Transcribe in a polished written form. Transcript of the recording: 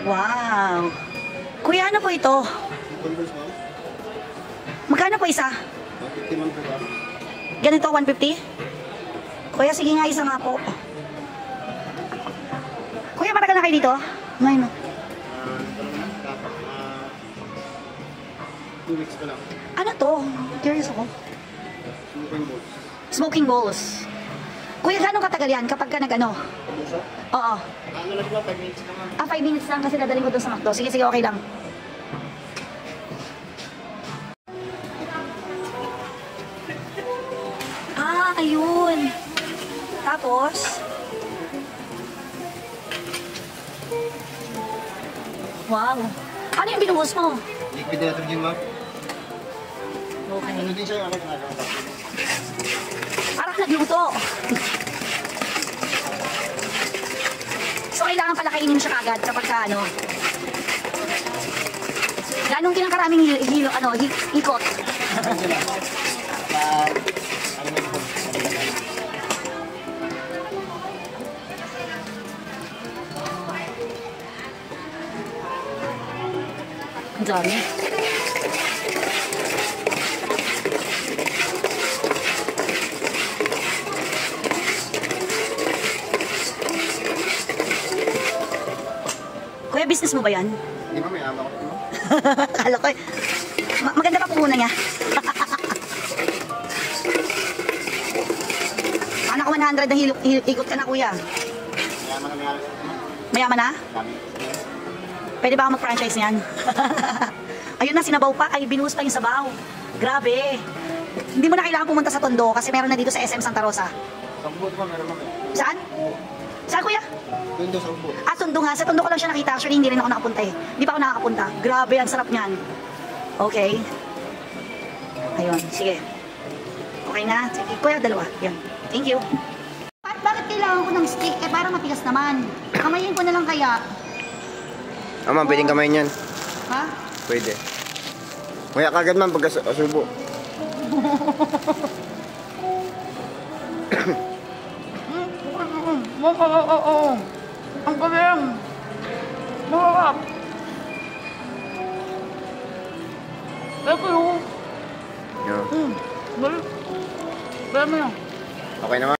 Wow. Kuya, ano po ito? Magkano po isa? 150 man po ba? Ganito, 150? Kuya, sige nga, isa nga po. Kuya, matagal na kayo dito? Ngayon na. 2 weeks pa lang. Ano to? Curious ako. Smoking balls. Smoking balls. Kuya, gano'ng katagal yan kapag ka nag-ano? Puso? Oo. Ano lang ba? 5 minutes naman. 5 minutes lang kasi dadaling ko doon sa McDo. Sige, sige, okay lang. Ayun. Tapos, wow. Ano yung binuhos mo? Liquid detergent ma'am. Okay. Ano din siya yung ginagawa? Parang nagluto. So, kailangan pala kainin siya kagad kapag ka, ano. Ganong kinakaraming ikot. Ang dami. Kuya, business mo ba yan? Hindi ba may ama ko? Kala ko, maganda pa po muna niya. Anak ko 100 na ikot ka na, kuya. Mayaman na mayroon. Mayaman na? Dami. Pwede ba ako mag-franchise niyan? Ayun na, sinabaw pa. Ay, binuhos pa yung sabaw. Grabe. Hindi mo na kailangan pumunta sa Tondo kasi meron na dito sa SM Santa Rosa. Sa ubod pa meron ma'am. Saan? Saan, kuya? Doon sa ubod. Tondo nga. Sa Tondo ko lang siya nakita. Actually, hindi rin ako nakapunta eh. Hindi pa ako nakakapunta. Grabe, ang sarap niyan. Okay. Ayun, sige. Okay na? Sige, kuya, dalawa. Yan. Thank you. Bakit kailangan ko ng stick? Eh, parang matigas naman. Kamayin ko na lang kaya. Ma'am, pwedeng kamay niyan. Ha? Pwede. Kaya kagad ma'am pagka subo. Ang galing. Masarap. Ito yung. Yeah. Balik mo yan. Okay naman.